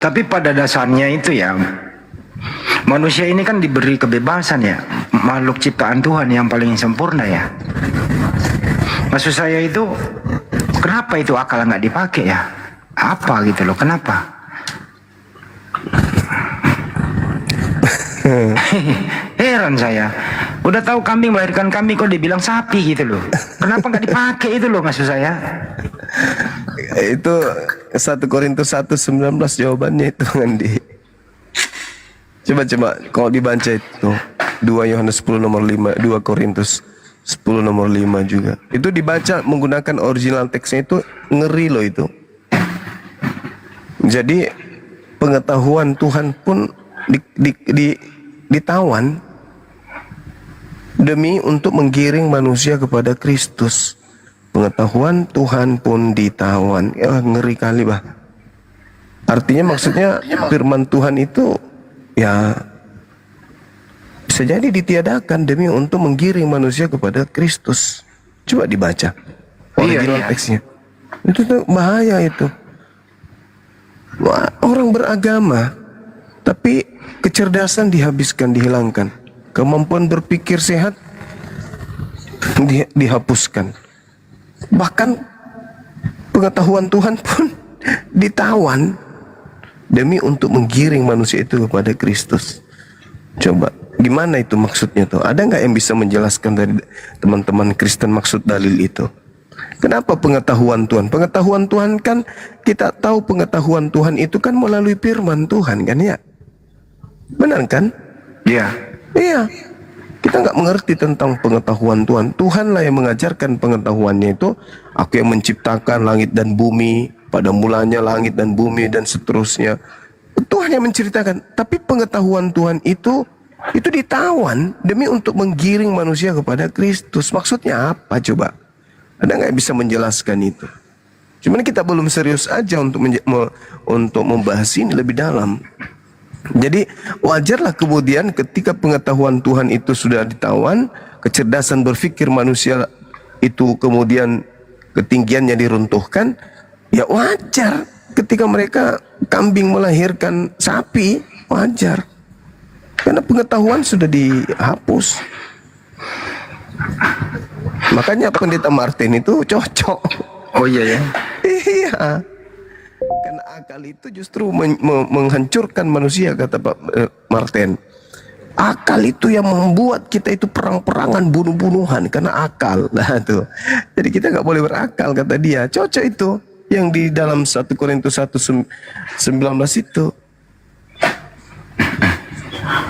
Tapi pada dasarnya itu ya, manusia ini kan diberi kebebasan ya, makhluk ciptaan Tuhan yang paling sempurna ya. Maksud saya itu, kenapa itu akal nggak dipakai ya? Apa gitu loh, kenapa? Heran saya. Udah tahu kambing melahirkan kambing kok dibilang sapi gitu loh. Kenapa nggak dipakai itu loh maksud saya? Itu 1 Korintus 1:19 jawabannya itu Andi. Coba kalau dibaca itu 2 Yohanes 10 nomor 5, 2 Korintus 10 nomor 5 juga. Itu dibaca menggunakan original teksnya itu ngeri loh itu. Jadi pengetahuan Tuhan pun ditawan demi untuk menggiring manusia kepada Kristus. Pengetahuan Tuhan pun ditawan. Ya, ngeri kali bah. Artinya maksudnya firman Tuhan itu ya bisa jadi ditiadakan demi untuk menggiring manusia kepada Kristus. Coba dibaca original teksnya. Itu tuh bahaya itu. Wah, orang beragama tapi kecerdasan dihabiskan, dihilangkan. Kemampuan berpikir sehat dihapuskan. Bahkan pengetahuan Tuhan pun ditawan demi untuk menggiring manusia itu kepada Kristus. Coba, gimana itu maksudnya tuh? Ada nggak yang bisa menjelaskan dari teman-teman Kristen maksud dalil itu? Kenapa pengetahuan Tuhan? Pengetahuan Tuhan kan kita tahu pengetahuan Tuhan itu kan melalui firman Tuhan kan ya? Benar kan? Iya. Iya. Kita nggak mengerti tentang pengetahuan Tuhan. Tuhanlah yang mengajarkan pengetahuannya itu. Aku yang menciptakan langit dan bumi. Pada mulanya langit dan bumi dan seterusnya. Tuhan yang menceritakan. Tapi pengetahuan Tuhan itu ditawan demi untuk menggiring manusia kepada Kristus. Maksudnya apa coba? Ada nggak yang bisa menjelaskan itu? Cuman kita belum serius aja untuk membahas ini lebih dalam. Jadi wajarlah kemudian ketika pengetahuan Tuhan itu sudah ditawan, kecerdasan berpikir manusia itu kemudian ketinggiannya diruntuhkan, ya wajar ketika mereka kambing melahirkan sapi, wajar. Karena pengetahuan sudah dihapus. Makanya pendeta Martin itu cocok. Oh iya ya. Iya. Karena akal itu justru menghancurkan manusia, kata Pak Martin. Akal itu yang membuat kita itu perang-perangan, bunuh-bunuhan karena akal. Nah tuh. Jadi kita nggak boleh berakal, kata dia. Cocok itu yang di dalam 1 Korintus 1:19 itu.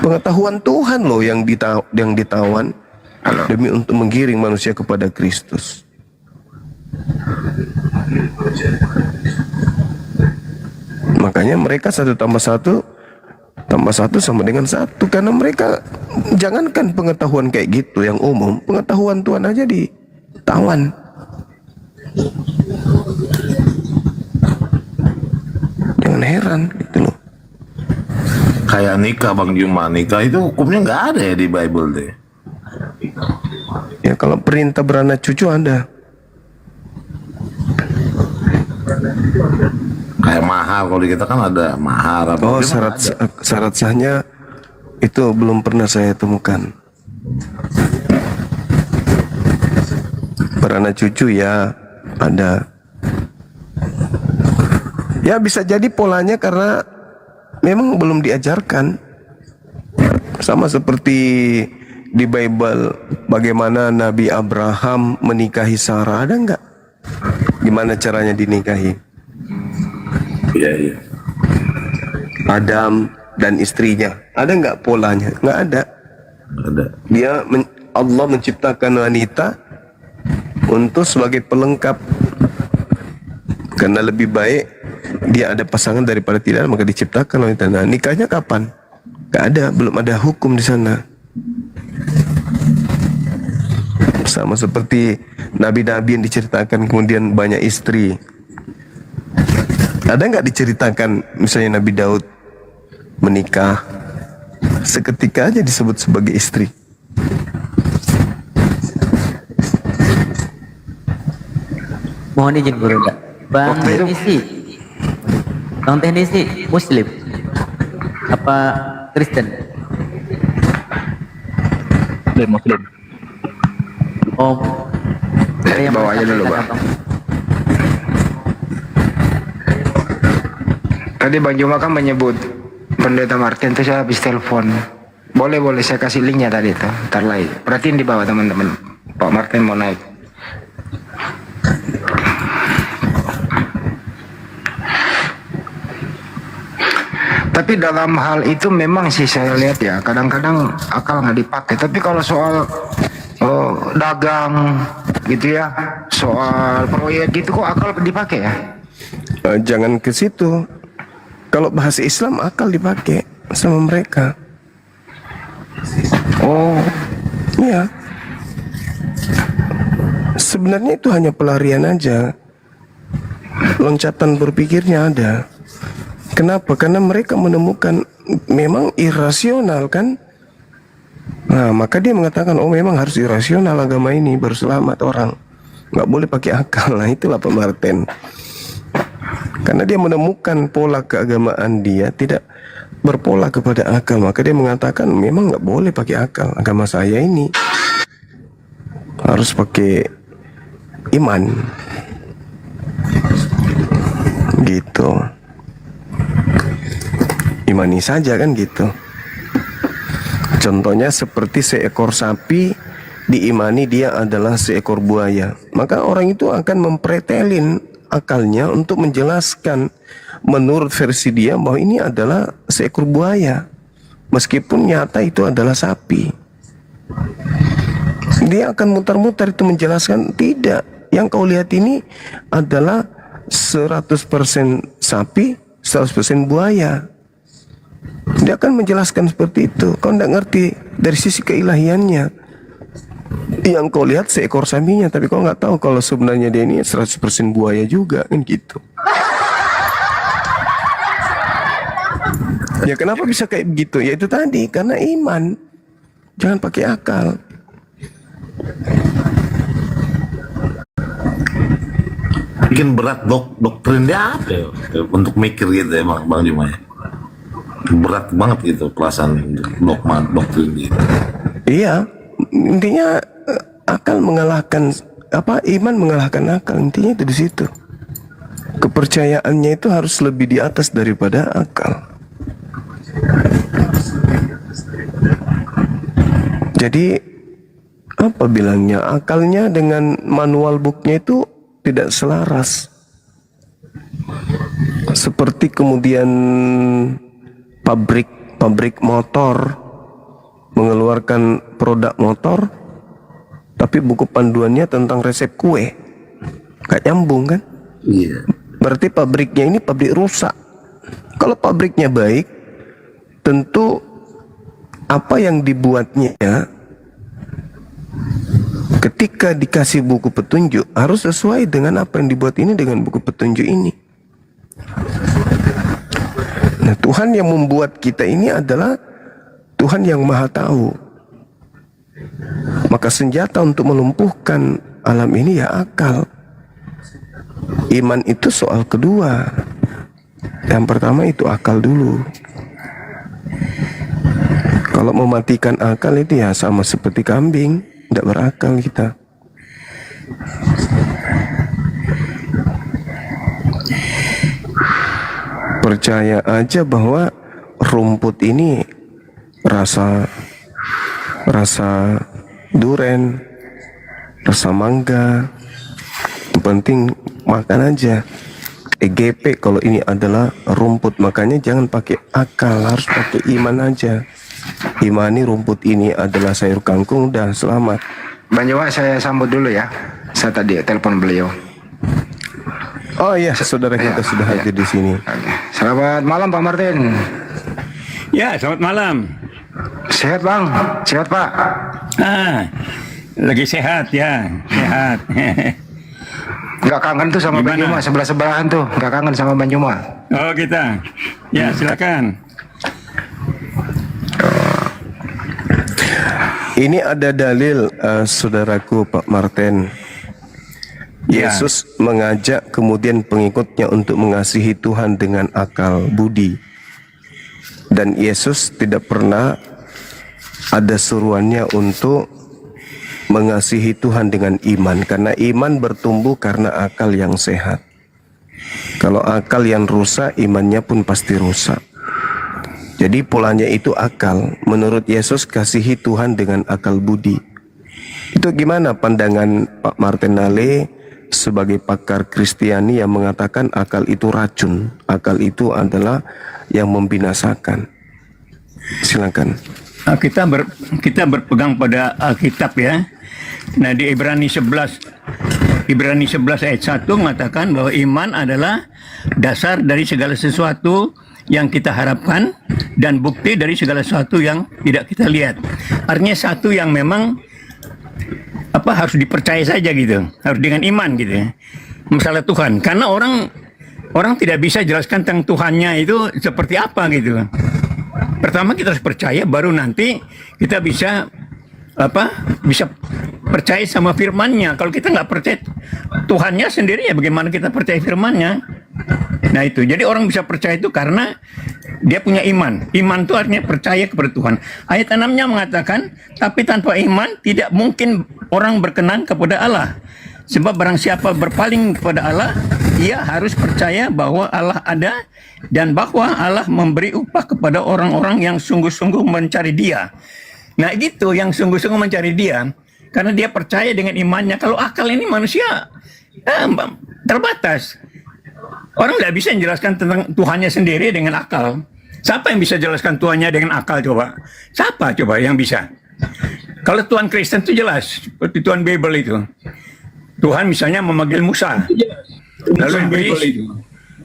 Pengetahuan Tuhan loh yang ditawan demi untuk menggiring manusia kepada Kristus. Makanya mereka 1 tambah 1 sama dengan 1. Karena mereka jangankan pengetahuan kayak gitu yang umum, pengetahuan Tuhan aja ditawan. Jangan heran gitu loh. Kayak nikah Bang Juma, nikah itu hukumnya nggak ada ya di Bible deh. Ya kalau perintah beranak cucu ada. Kayak mahar, kalau di kita kan ada mahar. Oh, syarat sahnya itu belum pernah saya temukan. Beranak cucu ya ada. Ya bisa jadi polanya karena memang belum diajarkan. Sama seperti di Bible, bagaimana Nabi Abraham menikahi Sarah, ada nggak? Gimana caranya dinikahi? Iya. Adam dan istrinya, ada nggak polanya? Nggak ada. Ada. Allah menciptakan wanita untuk sebagai pelengkap. Karena lebih baik dia ada pasangan daripada tidak, maka diciptakan wanita. Nah, nikahnya kapan? Nggak ada, belum ada hukum di sana. Sama seperti nabi-nabi yang diceritakan kemudian banyak istri. Ada nggak diceritakan misalnya Nabi Daud menikah seketika aja disebut sebagai istri? Mohon izin Bunda. Bang Denisi, Bang Teh sih Muslim apa Kristen? Muslim. Oh, saya Bawa aja dulu, Bang. Tadi Bang Juma kan menyebut Pendeta Martin tuh saya habis telepon. Boleh saya kasih linknya tadi tuh. Ntar lagi. Perhatiin di bawah teman-teman. Pak Martin mau naik. Tapi dalam hal itu memang sih saya lihat ya, kadang-kadang akal nggak dipakai. Tapi kalau soal dagang gitu ya, soal proyek gitu kok akal dipakai ya? Jangan ke situ. Kalau bahasa Islam akal dipakai sama mereka. Oh, Iya. Sebenarnya itu hanya pelarian aja. Loncatan berpikirnya ada. Kenapa? Karena mereka menemukan memang irasional kan. Nah, maka dia mengatakan, oh memang harus irasional agama ini baru selamat orang. Nggak boleh pakai akal. Nah, itulah Pak Martin. Karena dia menemukan pola keagamaan dia tidak berpola kepada akal, maka dia mengatakan memang nggak boleh pakai akal. Agama saya ini harus pakai iman. Gitu. Imani saja kan gitu. Contohnya seperti seekor sapi diimani dia adalah seekor buaya. Maka orang itu akan mempretelin akalnya untuk menjelaskan menurut versi dia bahwa ini adalah seekor buaya. Meskipun nyata itu adalah sapi. Dia akan mutar-mutar itu menjelaskan tidak. Yang kau lihat ini adalah 100% sapi, 100% buaya. Dia akan menjelaskan seperti itu. Kau tidak ngerti dari sisi keilahiannya. Yang kau lihat seekor sapinya, tapi kau nggak tahu kalau sebenarnya dia ini 100% buaya juga kan gitu. Ya kenapa bisa kayak begitu? Ya itu tadi karena iman. Jangan pakai akal. Bikin berat doktrin dia apa ya? Untuk mikir gitu ya Bang Juma ya. Berat banget gitu kelasan dogma doktrin gitu. Iya, intinya akal mengalahkan iman mengalahkan akal, intinya itu di situ. Kepercayaannya itu harus lebih di atas daripada akal. Jadi apa bilangnya, akalnya dengan manual booknya itu tidak selaras. Seperti kemudian pabrik motor mengeluarkan produk motor, tapi buku panduannya tentang resep kue, gak nyambung kan? Iya. Berarti pabriknya ini pabrik rusak. Kalau pabriknya baik, tentu apa yang dibuatnya ketika dikasih buku petunjuk harus sesuai dengan apa yang dibuat ini dengan buku petunjuk ini. Nah, Tuhan yang membuat kita ini adalah Tuhan yang Maha Tahu. Maka senjata untuk melumpuhkan alam ini ya akal. Iman itu soal kedua. Yang pertama itu akal dulu. Kalau mematikan akal itu ya sama seperti kambing, tidak berakal kita. Percaya aja bahwa rumput ini rasa duren, rasa mangga, yang penting makan aja. EGP kalau ini adalah rumput, makanya jangan pakai akal, harus pakai iman aja. Imani rumput ini adalah sayur kangkung, dan selamat. Bang Juma saya sambut dulu ya. Saya tadi telepon beliau. Oh iya, saudara kita sudah hadir di sini. Oke. Selamat malam Pak Martin. Ya, selamat malam. Sehat Bang? Sehat Pak? Lagi sehat ya, sehat. Nggak kangen tuh sama Bang Juma, Gimana? sebelah-sebelahan tuh. Nggak kangen sama Bang Juma. Oh kita, ya silakan. Ini ada dalil, saudaraku Pak Martin. Yesus mengajak kemudian pengikutnya untuk mengasihi Tuhan dengan akal budi. Dan Yesus tidak pernah ada suruhannya untuk mengasihi Tuhan dengan iman, karena iman bertumbuh karena akal yang sehat. Kalau akal yang rusak, imannya pun pasti rusak. Jadi polanya itu akal. Menurut Yesus, kasihi Tuhan dengan akal budi. Itu gimana pandangan Pak Martinale sebagai pakar Kristiani yang mengatakan akal itu racun, akal itu adalah yang membinasakan? Silakan. Kita berpegang pada Alkitab ya. Nah di Ibrani 11 ayat 1 mengatakan bahwa iman adalah dasar dari segala sesuatu yang kita harapkan dan bukti dari segala sesuatu yang tidak kita lihat. Artinya satu yang memang harus dipercaya saja gitu, harus dengan iman gitu ya. Masalah Tuhan, karena orang tidak bisa jelaskan tentang Tuhannya itu seperti apa gitu. Pertama kita harus percaya, baru nanti kita bisa percaya sama firman-Nya. Kalau kita nggak percaya Tuhannya sendiri, ya bagaimana kita percaya firman-Nya? Nah itu, jadi orang bisa percaya itu karena dia punya iman. Iman itu artinya percaya kepada Tuhan. Ayat 6-nya mengatakan, tapi tanpa iman tidak mungkin orang berkenan kepada Allah. Sebab barang siapa berpaling kepada Allah, ia harus percaya bahwa Allah ada dan bahwa Allah memberi upah kepada orang-orang yang sungguh-sungguh mencari Dia. Nah gitu, yang sungguh-sungguh mencari Dia, karena dia percaya dengan imannya. Kalau akal ini manusia terbatas. Orang tidak bisa menjelaskan tentang Tuhannya sendiri dengan akal. Siapa yang bisa jelaskan Tuhannya dengan akal coba? Siapa coba yang bisa? Kalau Tuhan Kristen itu jelas, seperti Tuhan Bible itu. Tuhan misalnya memanggil Musa, lalu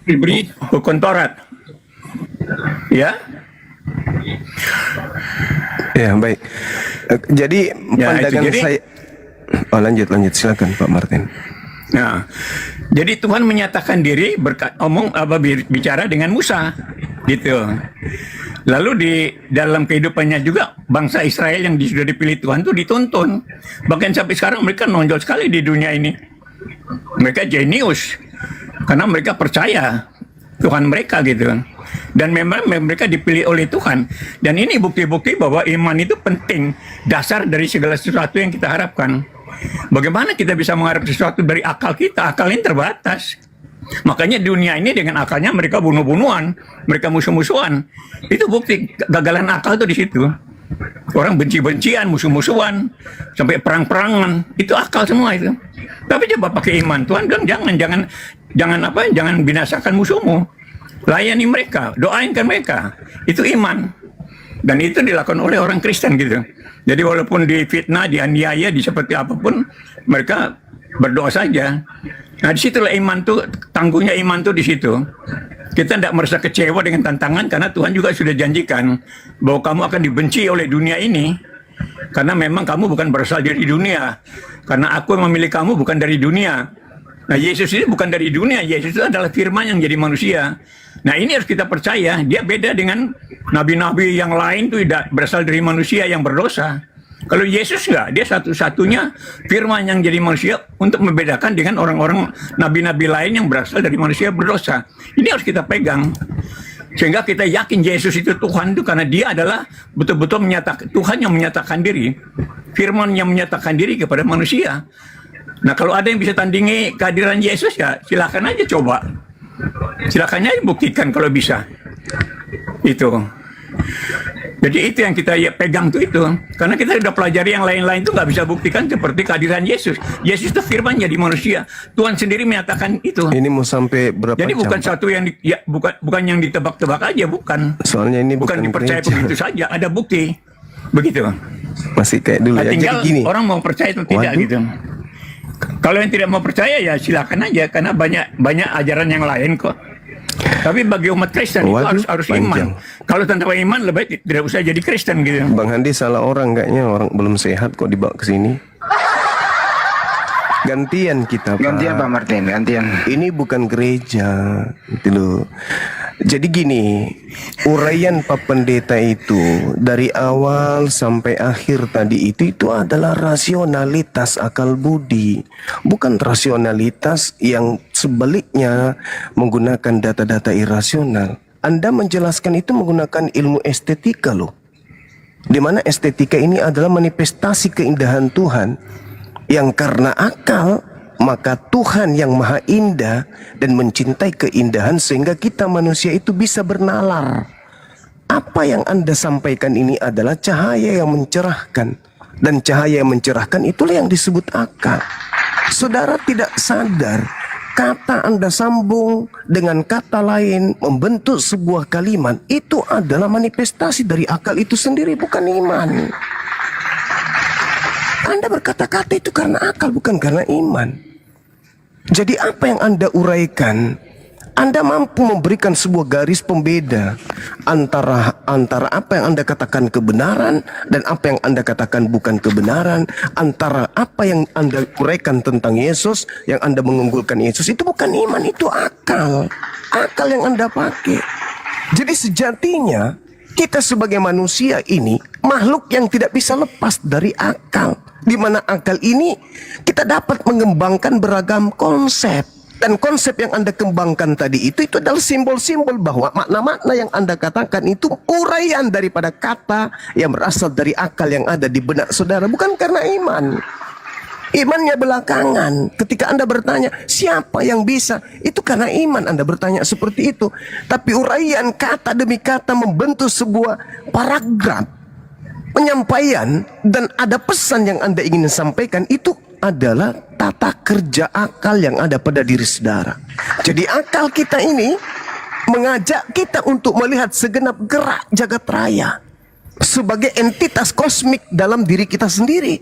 diberi hukum Taurat. Ya? Ya, baik. Jadi pandangan saya... Oh, lanjut silakan Pak Martin. Nah, jadi Tuhan menyatakan diri bicara dengan Musa, gitu. Lalu di dalam kehidupannya juga bangsa Israel yang sudah dipilih Tuhan itu dituntun. Bahkan sampai sekarang mereka nonjol sekali di dunia ini. Mereka jenius karena mereka percaya Tuhan mereka gitu. Dan memang mereka dipilih oleh Tuhan. Dan ini bukti-bukti bahwa iman itu penting, dasar dari segala sesuatu yang kita harapkan. Bagaimana kita bisa mengharap sesuatu dari akal kita? Akal ini terbatas. Makanya dunia ini dengan akalnya mereka bunuh-bunuhan, mereka musuh-musuhan. Itu bukti kegagalan akal itu di situ. Orang benci-bencian, musuh-musuhan, sampai perang-perangan. Itu akal semua itu. Tapi coba pakai iman. Tuhan bilang jangan binasakan musuhmu. Layani mereka, doainkan mereka. Itu iman. Dan itu dilakukan oleh orang Kristen gitu. Jadi walaupun difitnah, dianiaya, di seperti apapun, mereka berdoa saja. Nah disitulah iman tuh, tangguhnya iman tuh di situ. Kita tidak merasa kecewa dengan tantangan karena Tuhan juga sudah janjikan bahwa kamu akan dibenci oleh dunia ini. Karena memang kamu bukan berasal dari dunia. Karena aku yang memilih kamu bukan dari dunia. Nah Yesus ini bukan dari dunia, Yesus itu adalah firman yang jadi manusia. Nah ini harus kita percaya, dia beda dengan nabi-nabi yang lain itu tidak berasal dari manusia yang berdosa. Kalau Yesus enggak, dia satu-satunya firman yang jadi manusia untuk membedakan dengan orang-orang nabi-nabi lain yang berasal dari manusia berdosa. Ini harus kita pegang. Sehingga kita yakin Yesus itu Tuhan itu karena dia adalah betul-betul menyatakan, Tuhan yang menyatakan diri. Firman yang menyatakan diri kepada manusia. Nah kalau ada yang bisa tandingi kehadiran Yesus ya silakan aja coba. Silakan aja buktikan kalau bisa. Itu. Jadi itu yang kita pegang tuh itu. Karena kita sudah pelajari yang lain-lain itu nggak bisa buktikan seperti kehadiran Yesus. Yesus itu firman jadi manusia. Tuhan sendiri menyatakan itu. Ini mau sampai berapa Jadi jam, bukan Pak? satu yang bukan yang ditebak-tebak aja, bukan. Soalnya ini Bukan bukan dipercaya gereja. begitu saja, ada bukti. Begitu. Masih kayak dulu Nah, ya. tinggal Jadi gini. orang mau percaya atau tidak Waduh. gitu. Kalau yang tidak mau percaya ya silakan aja karena banyak ajaran yang lain kok. Tapi bagi umat Kristen Waduh, itu harus panjang. iman. Kalau tanpa iman lebih baik tidak usah jadi Kristen gitu. Bang Handi salah orang kayaknya, orang belum sehat kok dibawa ke sini. Gantian kita, Pak. Gantian Pak Martin, gantian. Ini bukan gereja, gitu loh. Jadi gini, uraian Pak Pendeta itu dari awal sampai akhir tadi itu adalah rasionalitas akal budi, bukan rasionalitas yang sebaliknya menggunakan data-data irasional. Anda menjelaskan itu menggunakan ilmu estetika loh, di mana estetika ini adalah manifestasi keindahan Tuhan yang karena akal, maka Tuhan yang maha indah dan mencintai keindahan sehingga kita manusia itu bisa bernalar. Apa yang Anda sampaikan ini adalah cahaya yang mencerahkan, dan cahaya yang mencerahkan itulah yang disebut akal. Saudara tidak sadar, kata Anda sambung dengan kata lain membentuk sebuah kalimat, itu adalah manifestasi dari akal itu sendiri, bukan iman. Anda berkata-kata itu karena akal, bukan karena iman. Jadi apa yang Anda uraikan, Anda mampu memberikan sebuah garis pembeda antara apa yang Anda katakan kebenaran dan apa yang Anda katakan bukan kebenaran, antara apa yang Anda uraikan tentang Yesus, yang Anda mengunggulkan Yesus, itu bukan iman, itu akal. Akal yang Anda pakai. Jadi sejatinya kita sebagai manusia ini makhluk yang tidak bisa lepas dari akal. Di mana akal ini kita dapat mengembangkan beragam konsep. Dan konsep yang Anda kembangkan tadi itu adalah simbol-simbol bahwa makna-makna yang Anda katakan itu uraian daripada kata yang berasal dari akal yang ada di benak saudara, bukan karena iman. Imannya belakangan. Ketika Anda bertanya, siapa yang bisa? Itu karena iman Anda bertanya seperti itu. Tapi uraian kata demi kata membentuk sebuah paragraf penyampaian dan ada pesan yang Anda ingin sampaikan, itu adalah tata kerja akal yang ada pada diri saudara. Jadi akal kita ini mengajak kita untuk melihat segenap gerak jagat raya sebagai entitas kosmik dalam diri kita sendiri.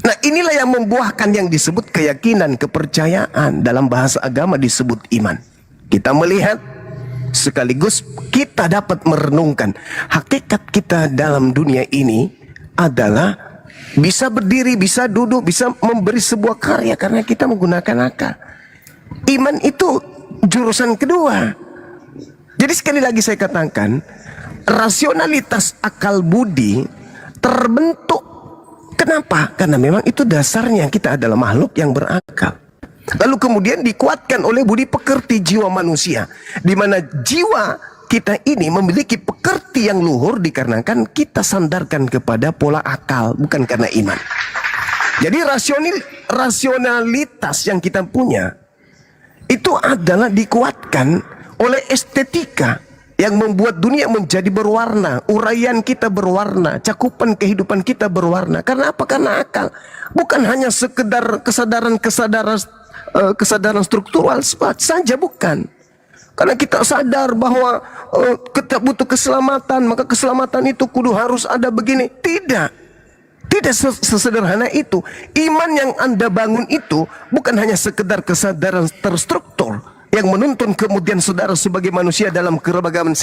Nah, inilah yang membuahkan yang disebut keyakinan, kepercayaan, dalam bahasa agama disebut iman. Kita melihat sekaligus kita dapat merenungkan hakikat kita dalam dunia ini adalah bisa berdiri, bisa duduk, bisa memberi sebuah karya karena kita menggunakan akal. Iman itu jurusan kedua. Jadi sekali lagi saya katakan, rasionalitas akal budi terbentuk. Kenapa? Karena memang itu dasarnya kita adalah makhluk yang berakal. Lalu kemudian dikuatkan oleh budi pekerti jiwa manusia, di mana jiwa kita ini memiliki pekerti yang luhur dikarenakan kita sandarkan kepada pola akal, bukan karena iman. Jadi rasionalitas yang kita punya itu adalah dikuatkan oleh estetika yang membuat dunia menjadi berwarna, uraian kita berwarna, cakupan kehidupan kita berwarna. Karena apa? Karena akal. Bukan hanya sekedar kesadaran struktural saja, bukan. Karena kita sadar bahwa kita butuh keselamatan, maka keselamatan itu kudu harus ada begini. Tidak sesederhana itu. Iman yang Anda bangun itu bukan hanya sekedar kesadaran terstruktur yang menuntun kemudian saudara sebagai manusia dalam keragaman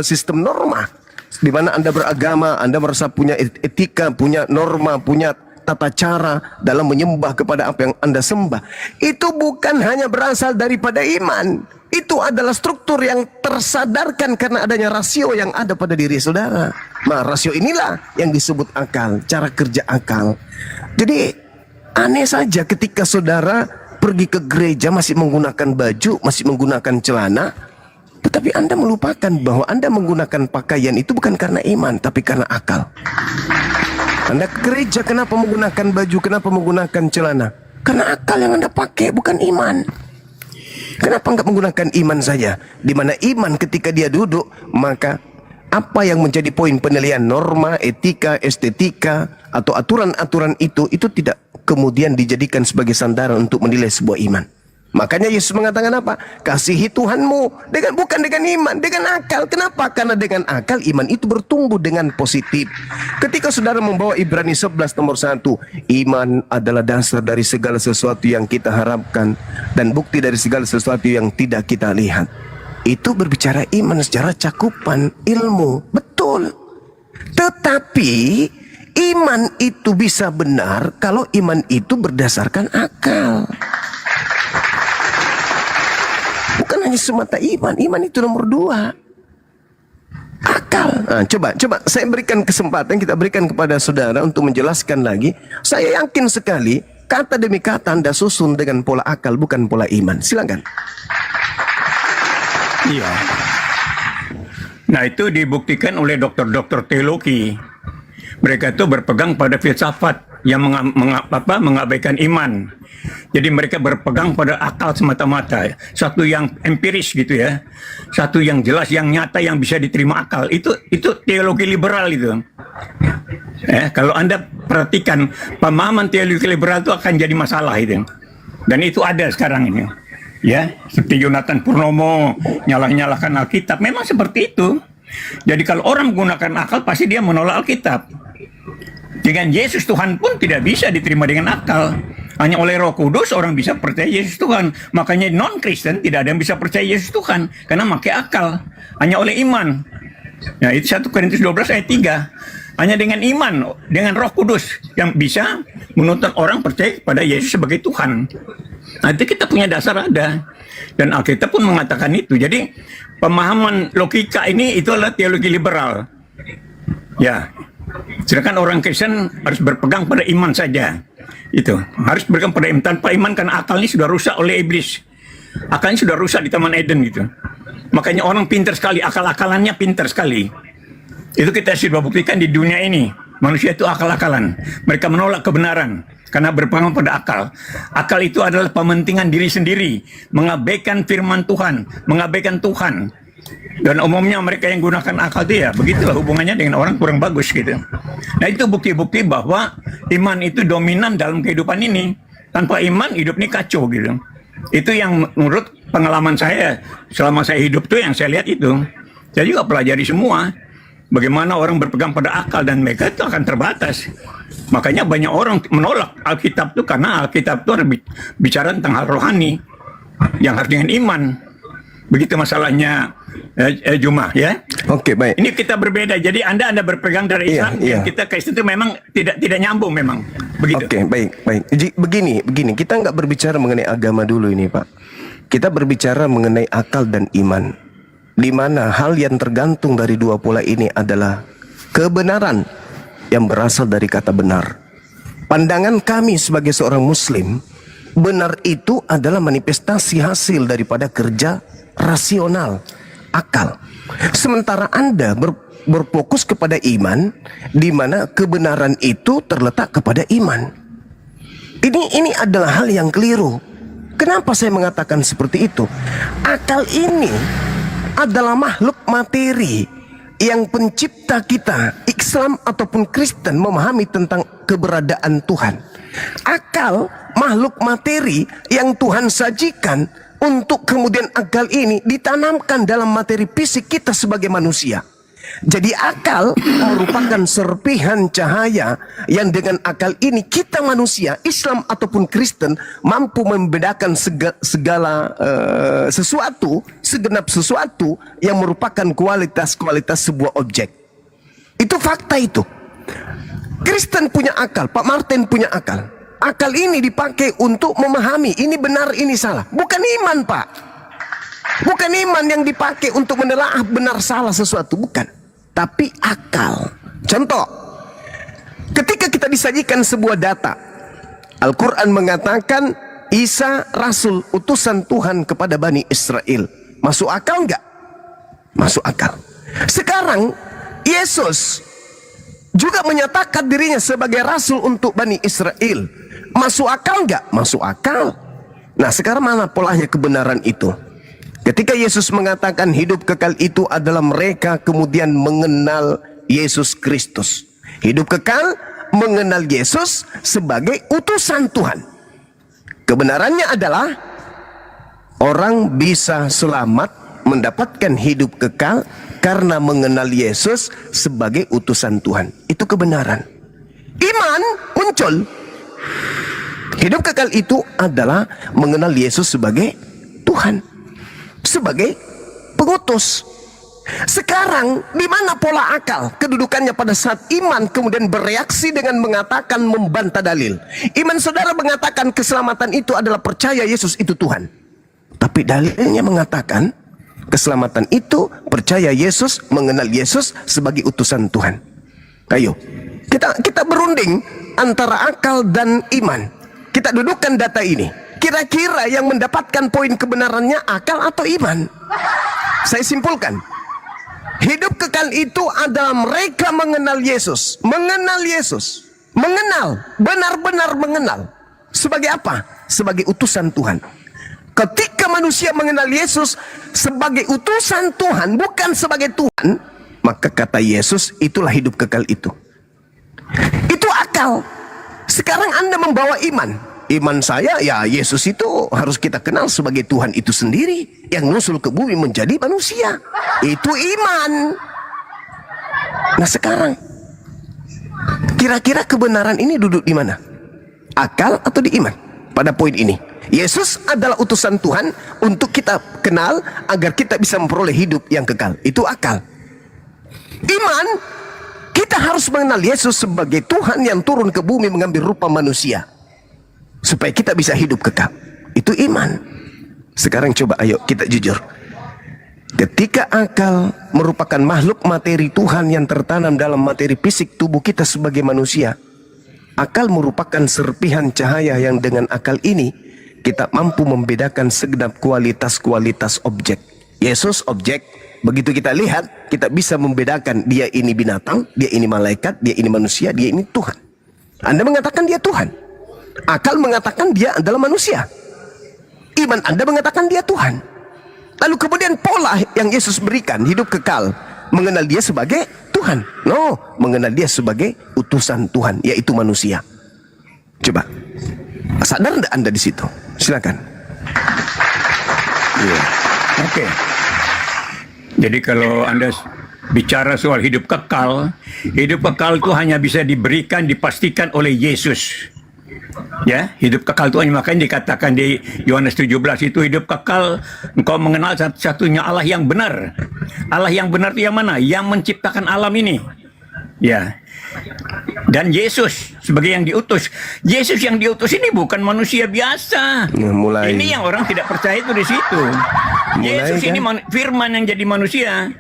sistem norma, di mana Anda beragama, Anda merasa punya etika, punya norma, punya tata cara dalam menyembah kepada apa yang Anda sembah. Itu bukan hanya berasal daripada iman. Itu adalah struktur yang tersadarkan karena adanya rasio yang ada pada diri saudara. Nah, rasio inilah yang disebut akal, cara kerja akal. Jadi aneh saja ketika saudara pergi ke gereja masih menggunakan baju, masih menggunakan celana, tetapi Anda melupakan bahwa Anda menggunakan pakaian itu bukan karena iman, tapi karena akal. Anda ke gereja kenapa menggunakan baju, kenapa menggunakan celana? Karena akal yang Anda pakai, bukan iman. Kenapa enggak menggunakan iman saja? Di mana iman ketika dia duduk, maka apa yang menjadi poin penilaian norma, etika, estetika, atau aturan-aturan itu tidak kemudian dijadikan sebagai sandaran untuk menilai sebuah iman. Makanya Yesus mengatakan apa? Kasihi Tuhanmu bukan dengan iman, dengan akal. Kenapa? Karena dengan akal iman itu bertumbuh dengan positif. Ketika saudara membawa Ibrani 11 nomor 1, iman adalah dasar dari segala sesuatu yang kita harapkan dan bukti dari segala sesuatu yang tidak kita lihat. Itu berbicara iman secara cakupan ilmu, betul. Tetapi iman itu bisa benar kalau iman itu berdasarkan akal. Bukan hanya semata iman. Iman itu nomor 2. Akal. Nah, coba saya berikan kesempatan, kita berikan kepada saudara untuk menjelaskan lagi. Saya yakin sekali kata demi kata Anda susun dengan pola akal, bukan pola iman. Silakan. Iya. Nah, itu dibuktikan oleh dokter-dokter teologi. Mereka itu berpegang pada filsafat yang mengabaikan iman. Jadi mereka berpegang pada akal semata-mata. Satu yang empiris gitu ya. Satu yang jelas, yang nyata, yang bisa diterima akal. Itu teologi liberal itu. Kalau Anda perhatikan, pemahaman teologi liberal itu akan jadi masalah itu. Dan itu ada sekarang ini. Ya, seperti Yonatan Purnomo nyalah-nyalahkan Alkitab. Memang seperti itu. Jadi kalau orang menggunakan akal, pasti dia menolak Alkitab. Dengan Yesus Tuhan pun tidak bisa diterima dengan akal. Hanya oleh Roh Kudus orang bisa percaya Yesus Tuhan. Makanya non-Kristen tidak ada yang bisa percaya Yesus Tuhan karena pakai akal. Hanya oleh iman. Ya, itu 1 Korintus 12 ayat 3. Hanya dengan iman, dengan Roh Kudus yang bisa menuntun orang percaya kepada Yesus sebagai Tuhan. Nah, itu kita punya dasar ada. Dan Alkitab pun mengatakan itu. Jadi pemahaman logika ini itu adalah teologi liberal. Ya. Sedangkan orang Kristen harus berpegang pada iman saja. Itu harus berpegang pada iman. Tanpa iman karena akalnya sudah rusak oleh iblis. Akalnya sudah rusak di Taman Eden gitu. Makanya orang pintar sekali, akal-akalannya pintar sekali. Itu kita sudah buktikan di dunia ini. Manusia itu akal-akalan. Mereka menolak kebenaran karena berpegang pada akal. Akal itu adalah pementingan diri sendiri, mengabaikan firman Tuhan, mengabaikan Tuhan. Dan umumnya mereka yang gunakan akal itu ya begitulah hubungannya dengan orang kurang bagus gitu. Nah, itu bukti-bukti bahwa iman itu dominan dalam kehidupan ini. Tanpa iman hidup ini kacau gitu. Itu yang menurut pengalaman saya selama saya hidup tuh yang saya lihat itu. Saya juga pelajari semua bagaimana orang berpegang pada akal dan mereka itu akan terbatas. Makanya banyak orang menolak Alkitab itu karena Alkitab itu bicara tentang hal rohani yang harus dengan iman. Begitu masalahnya Juma ya. Oke, baik. Ini kita berbeda. Jadi Anda berpegang dari Islam, Iya. kita Kristen itu memang tidak nyambung memang. Begitu. Oke, baik. Begini, kita nggak berbicara mengenai agama dulu ini, Pak. Kita berbicara mengenai akal dan iman. Di mana hal yang tergantung dari dua pola ini adalah kebenaran yang berasal dari kata benar. Pandangan kami sebagai seorang Muslim, benar itu adalah manifestasi hasil daripada kerja rasional, akal. Sementara Anda berfokus kepada iman, di mana kebenaran itu terletak kepada iman. Ini adalah hal yang keliru. Kenapa saya mengatakan seperti itu? Akal ini adalah makhluk materi yang pencipta kita, Islam ataupun Kristen, memahami tentang keberadaan Tuhan. Akal makhluk materi yang Tuhan sajikan untuk kemudian akal ini ditanamkan dalam materi fisik kita sebagai manusia. Jadi akal merupakan serpihan cahaya yang dengan akal ini kita manusia, Islam ataupun Kristen, mampu membedakan segala segenap sesuatu yang merupakan kualitas-kualitas sebuah objek. Itu fakta itu. Kristen punya akal, Pak Martin punya akal. Akal ini dipakai untuk memahami ini benar, ini salah. Bukan iman, Pak. Bukan iman yang dipakai untuk menelaah benar salah sesuatu, bukan. Tapi akal. Contoh, ketika kita disajikan sebuah data, Al-Quran mengatakan Isa Rasul utusan Tuhan kepada Bani Israel. Masuk akal enggak? Masuk akal. Sekarang Yesus juga menyatakan dirinya sebagai Rasul untuk Bani Israel. Masuk akal enggak? Masuk akal. Nah, sekarang mana polanya kebenaran itu? Ketika Yesus mengatakan hidup kekal itu adalah mereka kemudian mengenal Yesus Kristus. Hidup kekal mengenal Yesus sebagai utusan Tuhan. Kebenarannya adalah orang bisa selamat mendapatkan hidup kekal karena mengenal Yesus sebagai utusan Tuhan. Itu kebenaran. Iman muncul. Hidup kekal itu adalah mengenal Yesus sebagai Tuhan, sebagai pengutus. Sekarang di mana pola akal kedudukannya pada saat iman kemudian bereaksi dengan mengatakan membantah dalil? Iman saudara mengatakan keselamatan itu adalah percaya Yesus itu Tuhan. Tapi dalilnya mengatakan keselamatan itu percaya Yesus, mengenal Yesus sebagai utusan Tuhan. Ayo, kita berunding antara akal dan iman. Kita dudukkan data ini. Kira-kira yang mendapatkan poin kebenarannya akal atau iman? Saya simpulkan. Hidup kekal itu adalah mereka mengenal Yesus. Mengenal Yesus. Mengenal. Benar-benar mengenal. Sebagai apa? Sebagai utusan Tuhan. Ketika manusia mengenal Yesus sebagai utusan Tuhan, bukan sebagai Tuhan, maka kata Yesus, itulah hidup kekal itu. Itu akal. Sekarang Anda membawa iman. Iman saya, ya Yesus itu harus kita kenal sebagai Tuhan itu sendiri yang nusul ke bumi menjadi manusia. Itu iman. Nah sekarang, kira-kira kebenaran ini duduk di mana? Akal atau di iman? Pada poin ini, Yesus adalah utusan Tuhan untuk kita kenal agar kita bisa memperoleh hidup yang kekal. Itu akal. Iman, kita harus mengenal Yesus sebagai Tuhan yang turun ke bumi mengambil rupa manusia supaya kita bisa hidup kekal. Itu iman. Sekarang coba ayo kita jujur. Ketika akal merupakan makhluk materi Tuhan yang tertanam dalam materi fisik tubuh kita sebagai manusia, akal merupakan serpihan cahaya yang dengan akal ini kita mampu membedakan segenap kualitas-kualitas objek. Yesus objek. Begitu kita lihat, kita bisa membedakan dia ini binatang, dia ini malaikat, dia ini manusia, dia ini Tuhan. Anda mengatakan dia Tuhan. Akal mengatakan dia adalah manusia. Iman Anda mengatakan dia Tuhan. Lalu kemudian pola yang Yesus berikan, hidup kekal, mengenal dia sebagai Tuhan. No, mengenal dia sebagai utusan Tuhan, yaitu manusia. Coba, sadar enggak Anda di situ? Silakan. Iya. Oke. Jadi kalau Anda bicara soal hidup kekal itu hanya bisa diberikan, dipastikan oleh Yesus. Ya, hidup kekal itu makanya dikatakan di Yohanes 17 itu hidup kekal, engkau mengenal satu-satunya Allah yang benar. Allah yang benar itu yang mana? Yang menciptakan alam ini. Ya. Dan Yesus sebagai yang diutus. Yesus yang diutus ini bukan manusia biasa. Mulai. Ini yang orang tidak percaya itu di situ. Yesus kan? ini firman yang jadi manusia.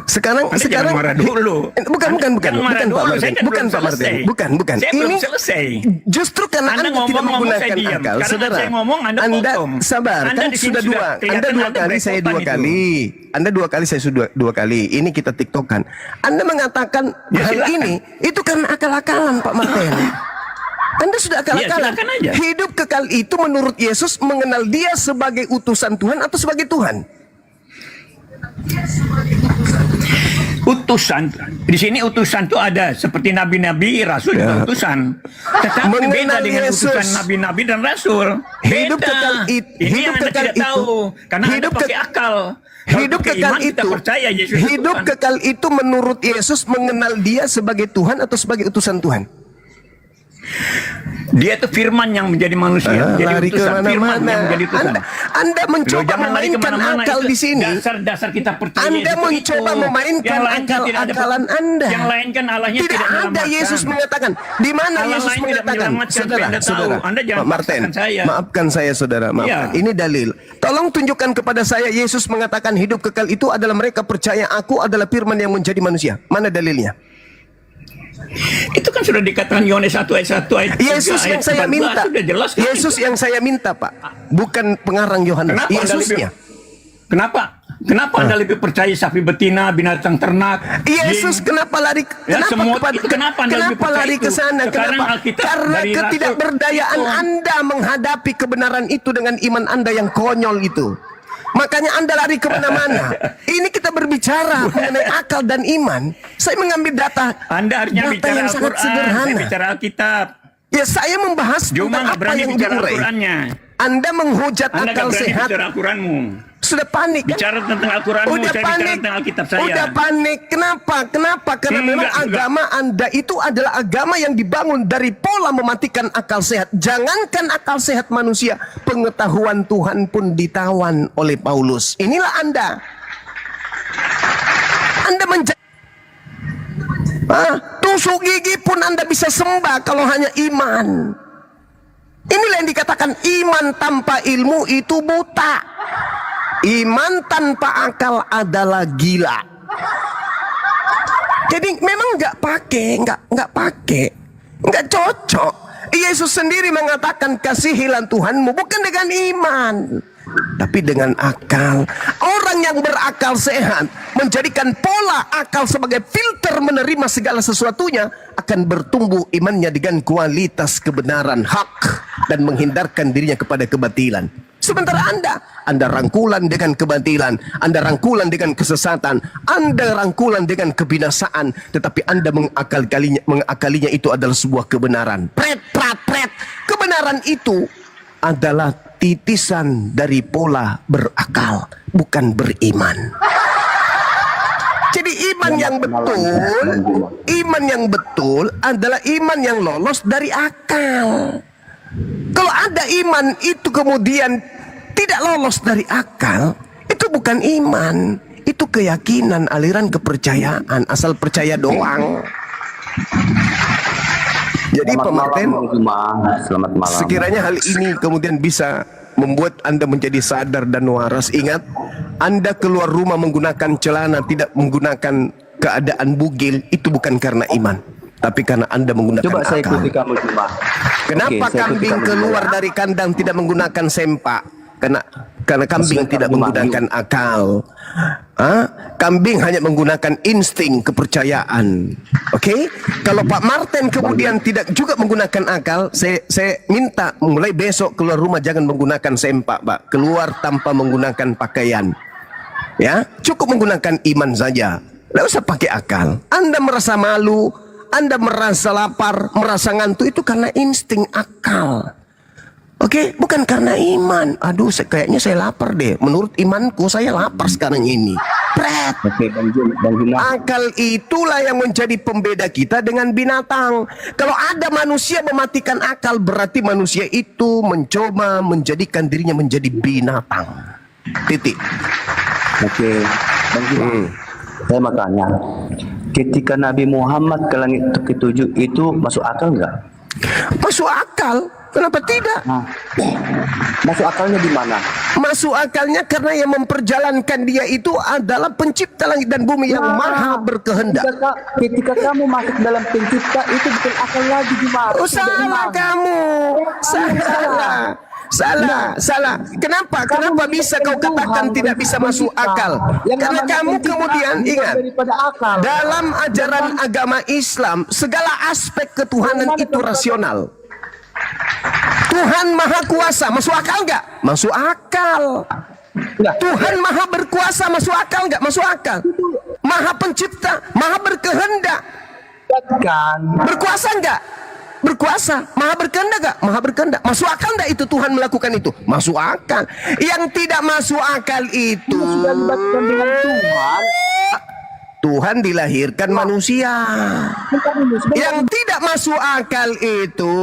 Sekarang Anda jangan marah dulu. Bukan Pak Martin. Bukan. Saya belum selesai. Justru karena Anda tidak menggunakan akal, saudara. Saya ngomong, Anda potong. Sabar, kan sudah dua. Anda dua kali, saya dua kali. Anda dua kali, saya sudah dua kali. Ini kita tiktokan. Anda mengatakan hal ini itu karena akal-akalan, Pak Martin. Anda sudah akal-akalan. Hidup kekal itu menurut Yesus mengenal dia sebagai utusan Tuhan atau sebagai Tuhan? Utusan, di sini utusan itu ada seperti nabi-nabi, rasul juga utusan. Tetapi beda dengan utusan nabi-nabi dan rasul. Hidup kekal Ini yang Anda tidak tahu karena Anda pakai akal. Hidup kekal itu, hidup kekal itu menurut Yesus mengenal dia sebagai Tuhan atau sebagai utusan Tuhan? Dia itu firman yang menjadi manusia, jadi utusan firman yang menjadi utusan. Anda mencoba memainkan akal di sini. Dasar-dasar kita percaya. Anda mencoba memainkan akal-akalan Anda. Yang lain kan Allahnya tidak ada. Yesus mengatakan. Di mana Yesus mengatakan? Saudara, Pak Martin, maafkan saya saudara. Maafkan. Ini dalil. Tolong tunjukkan kepada saya Yesus mengatakan hidup kekal itu adalah mereka percaya aku adalah firman yang menjadi manusia. Mana dalilnya? Itu kan sudah dikatakan Yohanes 1 ayat 1 ayat 3, Yesus yang saya minta. Yesus yang saya minta, Pak. Bukan pengarang Yohanes. Yesusnya. Kenapa Anda lebih percaya sapi betina, binatang ternak? Yesus kenapa lari? Kenapa lari ke sana? Kenapa? Karena ketidakberdayaan Anda menghadapi kebenaran itu dengan iman Anda yang konyol itu. Makanya Anda lari kemana-mana. Ini kita berbicara mengenai akal dan iman. Saya mengambil data. Anda harusnya data bicara yang sangat Al-Quran. sederhana. Saya bicara Alkitab. Ya saya membahas tentang apa yang diurai. Anda menghujat akal sehat. Bicara Al-Quranmu. Sudah panik kan? Bicara tentang Al-Quranmu. Udah saya panik. bicara tentang Alkitab saya. Udah panik. Kenapa? Karena memang agama Anda itu adalah agama yang dibangun dari pola mematikan akal sehat. Jangankan akal sehat manusia, pengetahuan Tuhan pun ditawan oleh Paulus. Inilah Anda. Anda tusuk gigi pun Anda bisa sembah kalau hanya iman. Inilah yang dikatakan iman tanpa ilmu itu buta. Iman tanpa akal adalah gila. Jadi memang nggak cocok. Yesus sendiri mengatakan kasihilah Tuhanmu bukan dengan iman, tapi dengan akal. Orang yang berakal sehat menjadikan pola akal sebagai filter menerima segala sesuatunya, akan bertumbuh imannya dengan kualitas kebenaran hak dan menghindarkan dirinya kepada kebatilan. Sementara Anda rangkulan dengan kebatilan, Anda rangkulan dengan kesesatan, Anda rangkulan dengan kebinasaan, tetapi Anda mengakalinya itu adalah sebuah kebenaran. Pret. Kebenaran itu adalah titisan dari pola berakal, bukan beriman. Jadi iman yang betul adalah iman yang lolos dari akal. Kalau ada iman itu kemudian tidak lolos dari akal, itu bukan iman, itu keyakinan, aliran kepercayaan, asal percaya doang. Jadi Pak Martin, selamat malam. sekiranya hal ini kemudian bisa membuat Anda menjadi sadar dan waras. Ingat, Anda keluar rumah menggunakan celana, tidak menggunakan keadaan bugil, itu bukan karena iman, tapi karena Anda menggunakan Coba akal. saya ikuti kamu cuma. Kenapa kambing keluar dari kandang tidak menggunakan sempak? Karena kambing tidak menggunakan akal. Kambing hanya menggunakan insting kepercayaan. Oke? Kalau Pak Martin kemudian tidak juga menggunakan akal, saya minta mulai besok keluar rumah jangan menggunakan sempak, Pak. Keluar tanpa menggunakan pakaian. Ya, cukup menggunakan iman saja. Tidak usah pakai akal. Anda merasa malu, Anda merasa lapar, merasa ngantuk, itu karena insting akal. Oke, bukan karena iman. Aduh, kayaknya saya lapar deh. Menurut imanku saya lapar sekarang ini. Pret. Oke, Bang Juma. Akal itulah yang menjadi pembeda kita dengan binatang. Kalau ada manusia mematikan akal, berarti manusia itu mencoba menjadikan dirinya menjadi binatang. Titik. Oke, Bang Juma. Saya mau tanya, ketika Nabi Muhammad ke langit ke-7 itu masuk akal nggak? Masuk akal. Kenapa tidak? Nah, masuk akalnya di mana? Masuk akalnya karena yang memperjalankan dia itu adalah pencipta langit dan bumi yang maha berkehendak. Ketika kamu masuk dalam pencipta itu bukan akal lagi gimana? Oh, salah kamu. Salah. Kenapa bisa kau katakan tidak bisa masuk akal? Karena kamu kemudian ingat, dalam ajaran agama Islam segala aspek ketuhanan itu rasional. Tuhan maha kuasa, masuk akal nggak? Masuk akal. Tuhan maha berkuasa, masuk akal nggak? Masuk akal. Maha pencipta, maha berkehendak. Berkuasa nggak? Berkuasa. Maha berkehendak nggak? Maha berkehendak. Masuk akal nggak itu Tuhan melakukan itu? Masuk akal. Yang tidak masuk akal itu Tuhan dilahirkan manusia. Yang tidak masuk akal itu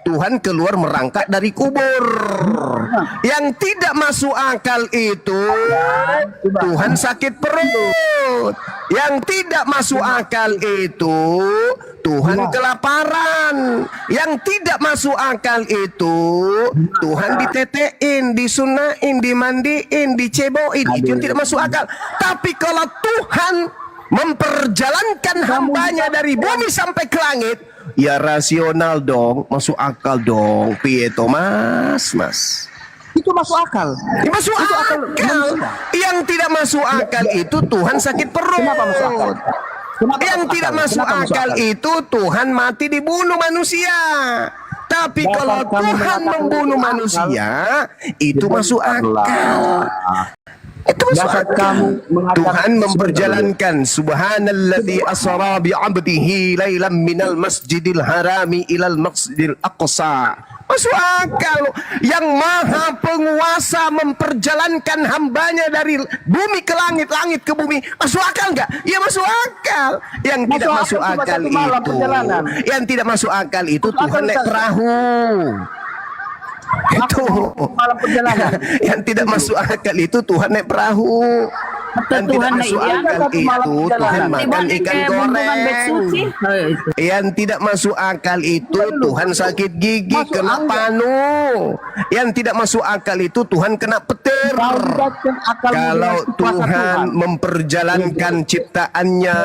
Tuhan keluar merangkak dari kubur. Yang tidak masuk akal itu Tuhan sakit perut. Yang tidak masuk akal itu Tuhan kelaparan. Yang tidak masuk akal itu Tuhan ditetein, disunain, dimandiin, diceboin. Itu yang tidak masuk akal. Tapi kalau Tuhan memperjalankan hambanya dari bumi sampai ke langit, ya rasional dong, masuk akal dong. Piye to Mas? Itu masuk akal. Masuk akal. Yang tidak masuk akal itu Tuhan sakit perut. Kenapa masuk akal? Yang tidak masuk akal itu Tuhan mati dibunuh manusia. Tapi kalau Tuhan membunuh manusia, itu masuk akal. Itu masuk akal. Tuhan memperjalankan subhanalladzi asra bi 'abdihi lailan minal masjidil harami ilal masjidil aqsa. Masuk akal. Yang maha penguasa memperjalankan hambanya dari bumi ke langit, langit ke bumi. Masuk akal nggak? Ya masuk akal. Yang tidak masuk akal itu, yang tidak masuk akal itu Tuhan naik perahu. Itu malam perjalanan. yang tidak masuk akal itu Tuhan naik perahu. Dan tidak masuk akal itu Tuhan makan ikan goreng. Yang tidak masuk akal itu Tuhan sakit gigi, kena panu. Yang tidak masuk akal itu Tuhan kena petir. Kalau Tuhan memperjalankan ciptaannya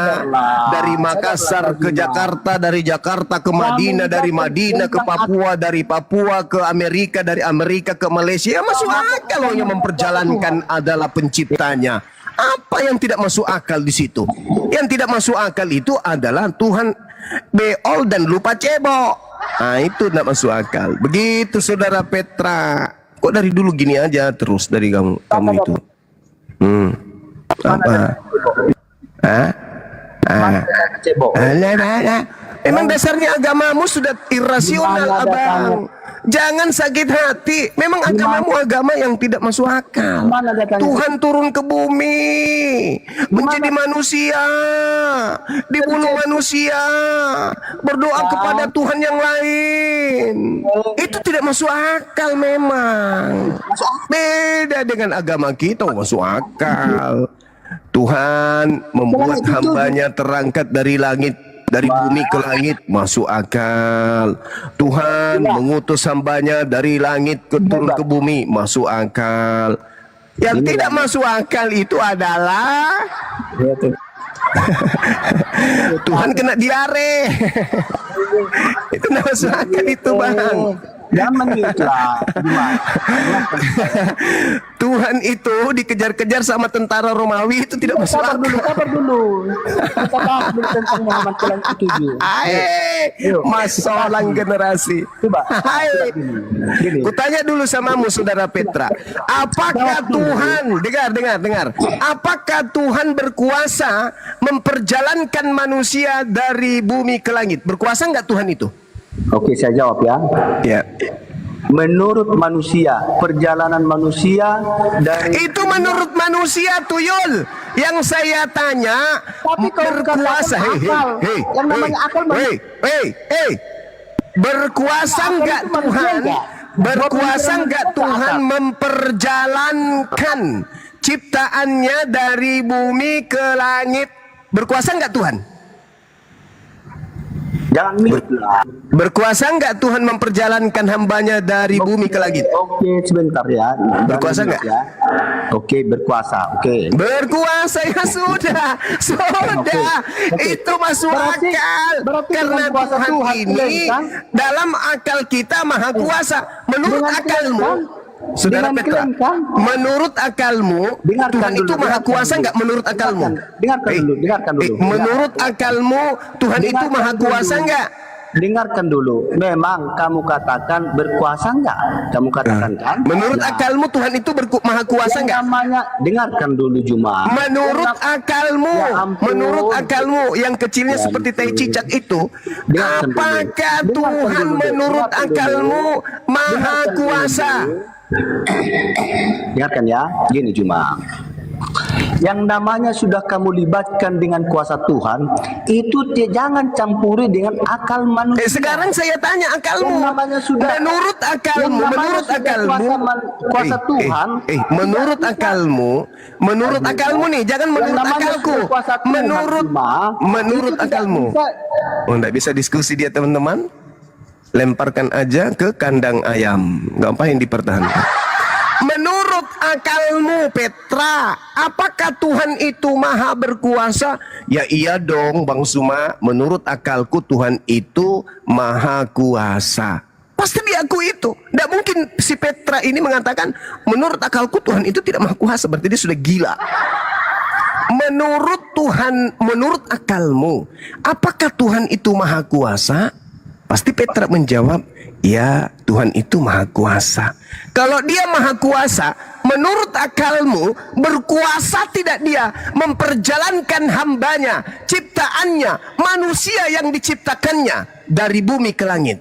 dari Makassar ke Jakarta, dari Jakarta ke Madinah, dari Madinah ke Papua, dari Papua ke Amerika, dari Amerika ke Malaysia, ya masuk akal yang memperjalankan adalah penciptanya. Apa yang tidak masuk akal di situ? Yang tidak masuk akal itu adalah Tuhan beol dan lupa cebok. Nah, itu tidak masuk akal. Begitu Saudara Petra. Kok dari dulu gini aja terus dari kamu itu? Apa? Emang dasarnya agamamu sudah irasional, Abang. Jangan sakit hati. Memang agamamu agama yang tidak masuk akal. Tuhan turun ke bumi, menjadi manusia, dibunuh manusia, berdoa kepada Tuhan yang lain. Itu tidak masuk akal memang. Beda dengan agama kita, masuk akal. Tuhan membuat hambanya terangkat dari langit, dari bumi ke langit, masuk akal. Tuhan mengutus hambanya dari langit turun ke bumi, masuk akal. Yang tidak masuk akal itu adalah Tuhan kena diare. Itu tidak masuk akal itu, Bang. Jangan lah. Tuhan itu dikejar-kejar sama tentara Romawi, itu tidak masuk akal. Sabar dulu. Kita bahas dulu tentang Muhammad Kelang ke-7. Masalah generasi. Coba. Gini. Kutanya dulu samamu, Saudara Petra. Apakah Tuhan, dengar. Apakah Tuhan berkuasa memperjalankan manusia dari bumi ke langit? Berkuasa enggak Tuhan itu? Oke, saya jawab ya. Ya. Menurut manusia, perjalanan manusia dari Itu menurut manusia, Tuyul. Yang saya tanya, Tapi kalau berkuasa. katakan akal, yang namanya akal berkuasa enggak Tuhan? Berkuasa enggak Tuhan memperjalankan ciptaannya dari bumi ke langit? Berkuasa enggak Tuhan? jangan mirip lah. Berkuasa enggak Tuhan memperjalankan hambanya dari bumi ke langit? Oke, sebentar ya. Berkuasa Jangan enggak? mirip ya. Oke, berkuasa. Oke. Berkuasa ya sudah. Itu masuk akal. Karena Tuhan ini dalam akal kita maha kuasa. Menurut akalmu, Saudara Petra, menurut akalmu Tuhan itu maha kuasa enggak menurut akalmu? Dengarkan dulu. Menurut akalmu Tuhan itu maha kuasa enggak? Dengarkan dulu. Memang kamu katakan berkuasa enggak? Kamu katakan kan? Menurut akalmu Tuhan itu maha kuasa enggak? Namanya dengarkan dulu Juma. Menurut akalmu yang kecilnya seperti tai cicak itu, apakah Tuhan menurut akalmu maha kuasa? Dengarkan ya, gini Juma. Yang namanya sudah kamu libatkan dengan kuasa Tuhan, itu jangan campuri dengan akal manusia. Sekarang saya tanya akalmu. Yang namanya sudah Menurut akalmu, kuasa Tuhan. Menurut akalmu nih, jangan menurut akalku. Menurut akalmu. Oh, enggak bisa diskusi dia teman-teman. Lemparkan aja ke kandang ayam. Ngapain dipertahankan? Menurut akalmu Petra, apakah Tuhan itu maha berkuasa? Ya iya dong Bang Suma. Menurut akalku Tuhan itu maha kuasa. Pasti diakui itu. Tidak mungkin si Petra ini mengatakan menurut akalku Tuhan itu tidak maha kuasa. Berarti dia sudah gila. Menurut akalmu, apakah Tuhan itu maha kuasa? Pasti Petra menjawab, ya Tuhan itu maha kuasa. Kalau dia maha kuasa, menurut akalmu, berkuasa tidak dia memperjalankan hambanya, ciptaannya, manusia yang diciptakannya dari bumi ke langit?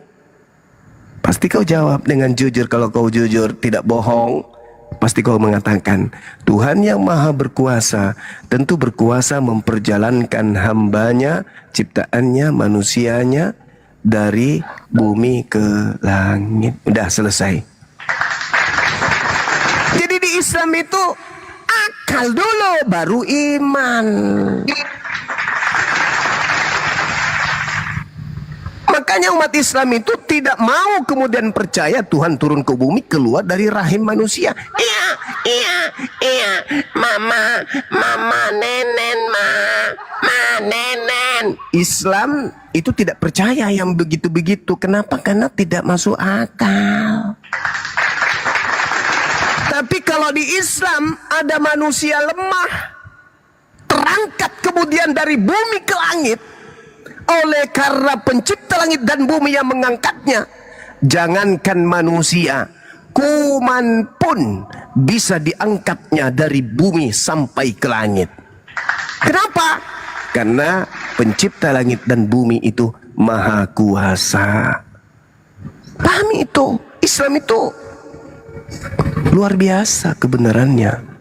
Pasti kau jawab dengan jujur. Kalau kau jujur, tidak bohong, pasti kau mengatakan, Tuhan yang maha berkuasa, tentu berkuasa memperjalankan hambanya, ciptaannya, manusianya, dari bumi ke langit. Udah selesai. Jadi di Islam itu akal dulu, baru iman. Makanya umat Islam itu tidak mau kemudian percaya Tuhan turun ke bumi keluar dari rahim manusia. Iya, mama, nenen, nenen. Islam itu tidak percaya yang begitu-begitu. Kenapa? Karena tidak masuk akal. Tapi kalau di Islam ada manusia lemah, terangkat kemudian dari bumi ke langit, oleh karena pencipta langit dan bumi yang mengangkatnya. Jangankan manusia, kuman pun bisa diangkatnya dari bumi sampai ke langit. Kenapa? Karena pencipta langit dan bumi itu maha kuasa. Pahami itu. Islam itu luar biasa kebenarannya.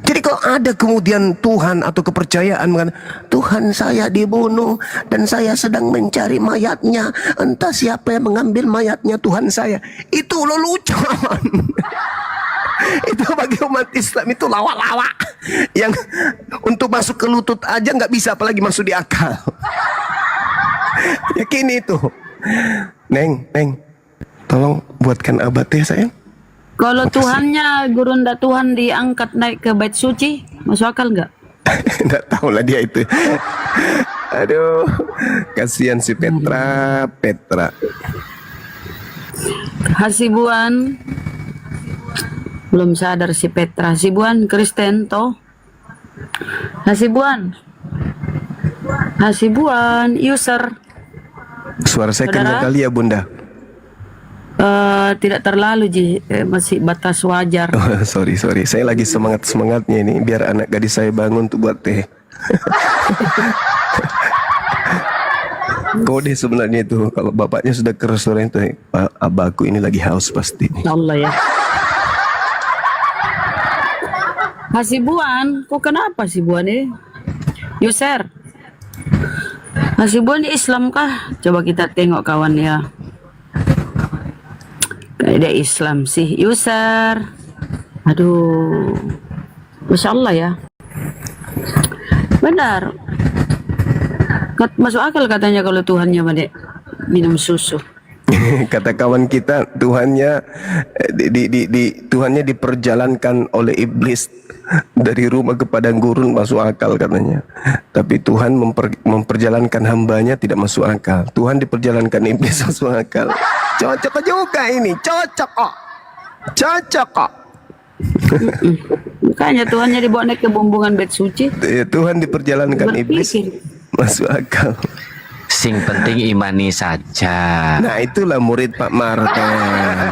Jadi kalau ada kemudian Tuhan atau kepercayaan mengatakan, Tuhan saya dibunuh dan saya sedang mencari mayatnya, entah siapa yang mengambil mayatnya Tuhan saya, itu lelucon. Itu bagi umat Islam itu lawa-lawa yang untuk masuk ke lutut aja nggak bisa, apalagi masuk di akal. Yakin itu. Neng, tolong buatkan abad ya sayang. Kalau Tuhannya Gurunda, Tuhan diangkat naik ke bait suci, masuk akal nggak? Nggak tahu lah dia itu. Aduh, kasihan si Petra. Hasibuan, belum sadar si Petra. Hasibuan Kristen toh. Hasibuan, user. Suara saya kencang Saudara? kali ya Bunda. Tidak terlalu masih batas wajar. Oh, sorry. Saya lagi semangatnya ini biar anak gadis saya bangun untuk buat teh. Kode sebenarnya itu kalau bapaknya sudah ke restoran itu, abahku ini lagi haus pasti. Allah ya. Hasibuan, kok kenapa Hasibuan ini? User. Hasibuan di Islam kah? Coba kita tengok kawan ya. Kayak dia Islam sih, user. Aduh, Masya Allah ya. Benar. Masuk akal katanya kalau Tuhannya minum susu. Kata kawan kita, Tuhannya Tuhannya diperjalankan oleh iblis dari rumah ke padang gurun, masuk akal katanya. Tapi Tuhan memperjalankan hambanya tidak masuk akal. Tuhan diperjalankan iblis masuk akal. Cocok juga ini, cocok kok. Makanya Tuhannya dibawa naik ke bumbungan bait suci. Tuhan diperjalankan iblis masuk akal. Sing penting imani saja. Nah itulah murid Pak Martin.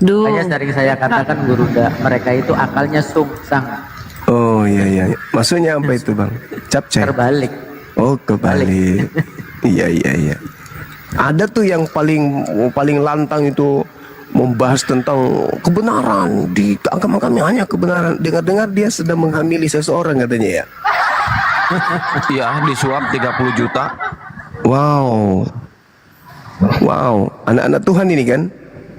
Makanya sering saya katakan Gurunda, mereka itu akalnya sungsang. Oh iya. Maksudnya apa itu Bang? Capcay? Terbalik. Oh kebalik. Iya. Ada tuh yang paling lantang itu membahas tentang kebenaran di agama kami, hanya kebenaran. Dengar-dengar dia sedang menghamili seseorang katanya ya. Iya, disuap 30 juta. Wow, anak-anak Tuhan ini kan?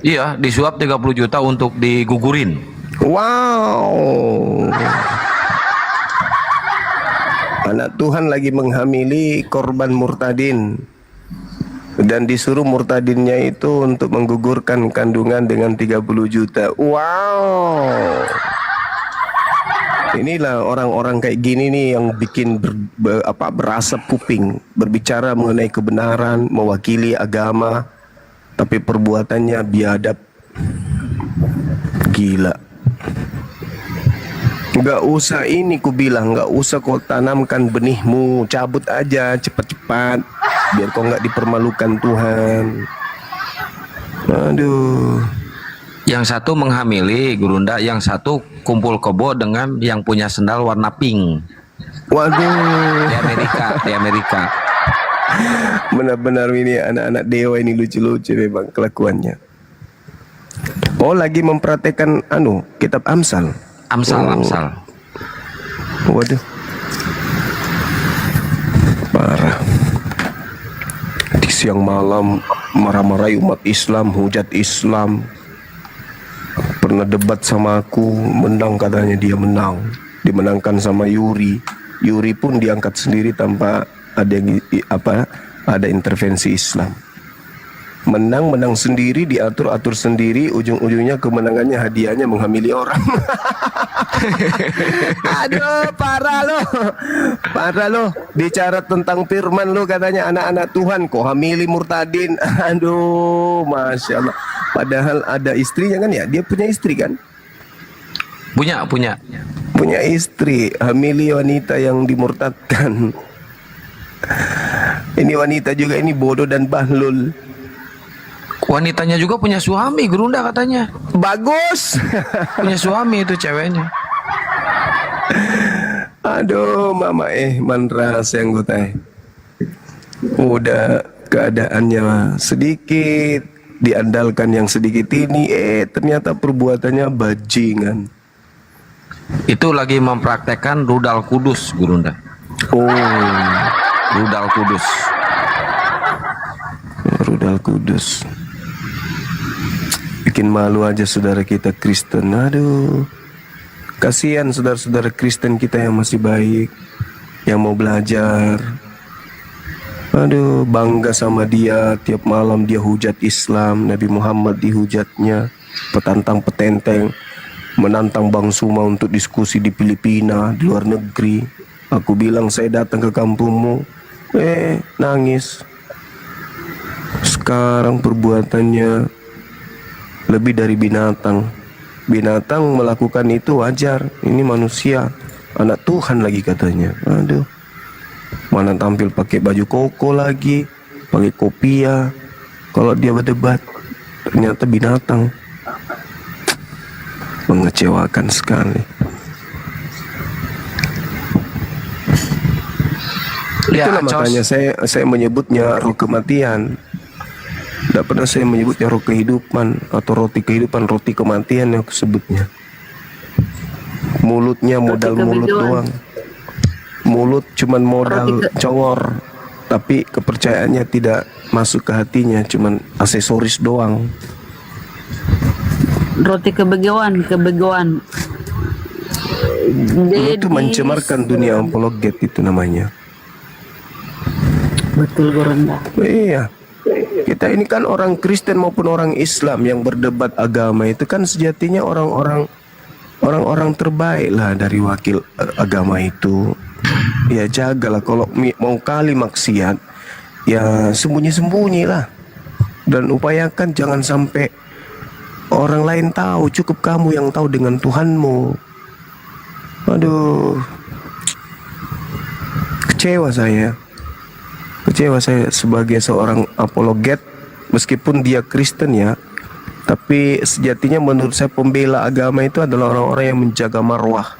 Iya, disuap 30 juta untuk digugurin. Wow. Anak Tuhan lagi menghamili korban murtadin. Dan disuruh murtadinnya itu untuk menggugurkan kandungan dengan 30 juta. Wow. Inilah orang-orang kayak gini nih yang bikin berasap kuping, berbicara mengenai kebenaran, mewakili agama, tapi perbuatannya biadab. Gila. Gak usah ini ku bilang, gak usah kau tanamkan benihmu, cabut aja cepat-cepat, biar kau gak dipermalukan Tuhan. Aduh. Yang satu menghamili Gurunda, yang satu kumpul kebo dengan yang punya sendal warna pink. Waduh. Di Amerika. Benar-benar ini anak-anak dewa ini lucu-lucu memang kelakuannya. Oh, lagi mempraktekkan kitab Amsal. Amsal. Waduh. Parah. Di siang malam marah-marahi umat Islam, hujat Islam. Pernah debat sama aku, menang katanya, dia menang. Dimenangkan sama Yuri. Yuri pun diangkat sendiri tanpa ada ada intervensi Islam. Menang sendiri, diatur sendiri, ujung-ujungnya kemenangannya hadiahnya menghamili orang. Aduh, parah loh. Bicara tentang firman lo, katanya anak-anak Tuhan kok hamili murtadin. Aduh, masya Allah. Padahal ada istrinya kan ya, dia punya istri kan? Punya. Istri, hamili wanita yang dimurtadkan. Ini wanita juga ini bodoh dan bahlul. Wanitanya juga punya suami, Gurunda katanya. Bagus. Punya suami itu ceweknya. Aduh, mama manras yang gue teh. Udah keadaannya sedikit, diandalkan yang sedikit ini, ternyata perbuatannya bajingan. Itu lagi mempraktekkan rudal kudus, Gurunda. Oh, Rudal kudus. rudal kudus. Bikin malu aja saudara kita Kristen. Aduh, kasihan saudara-saudara Kristen kita yang masih baik, yang mau belajar. Aduh, bangga sama dia. Tiap malam dia hujat Islam, Nabi Muhammad dihujatnya, petantang petenteng, menantang Bang Suma untuk diskusi di Filipina, di luar negeri. Aku bilang saya datang ke kampungmu, nangis. Sekarang perbuatannya lebih dari binatang. Binatang melakukan itu wajar, ini manusia, anak Tuhan lagi katanya. Aduh, mana tampil pakai baju koko lagi, pakai kopiah. Kalau dia berdebat, ternyata binatang. Mengecewakan sekali. Ya, Itulah makanya saya menyebutnya roh kematian. Tidak pernah saya menyebutnya roh kehidupan atau roti kehidupan, roti kematian yang aku sebutnya. Mulutnya modal mulut doang. Mulut cuman modal congor, tapi kepercayaannya tidak masuk ke hatinya, cuman aksesoris doang. Roti kebegoan. Itu mencemarkan dunia apologet itu namanya. Betul, Gurunda. Iya. Kita ini kan orang Kristen maupun orang Islam yang berdebat agama itu kan sejatinya orang-orang terbaik lah dari wakil agama itu. Ya jagalah, kalau mau kali maksiat ya sembunyi-sembunyi lah, dan upayakan jangan sampai orang lain tahu, cukup kamu yang tahu dengan Tuhanmu. Aduh, kecewa saya sebagai seorang apologet, meskipun dia Kristen ya, tapi sejatinya menurut saya pembela agama itu adalah orang-orang yang menjaga marwah.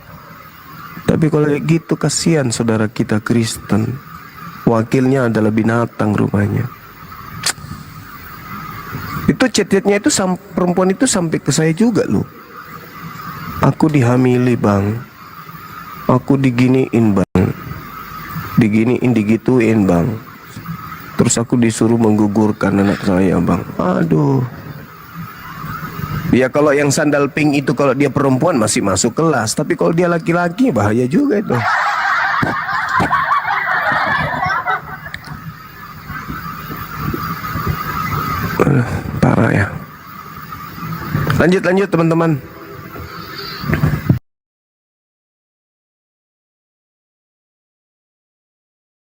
Tapi kalau kayak gitu kasihan saudara kita Kristen, wakilnya adalah binatang rupanya. Itu chat-chatnya itu perempuan itu sampai ke saya juga loh. Aku dihamili bang, aku diginiin bang, digituin bang. Terus aku disuruh menggugurkan anak saya bang. Aduh. Ya kalau yang sandal pink itu kalau dia perempuan masih masuk kelas, tapi kalau dia laki-laki bahaya juga itu. Parah ya. Lanjut teman-teman.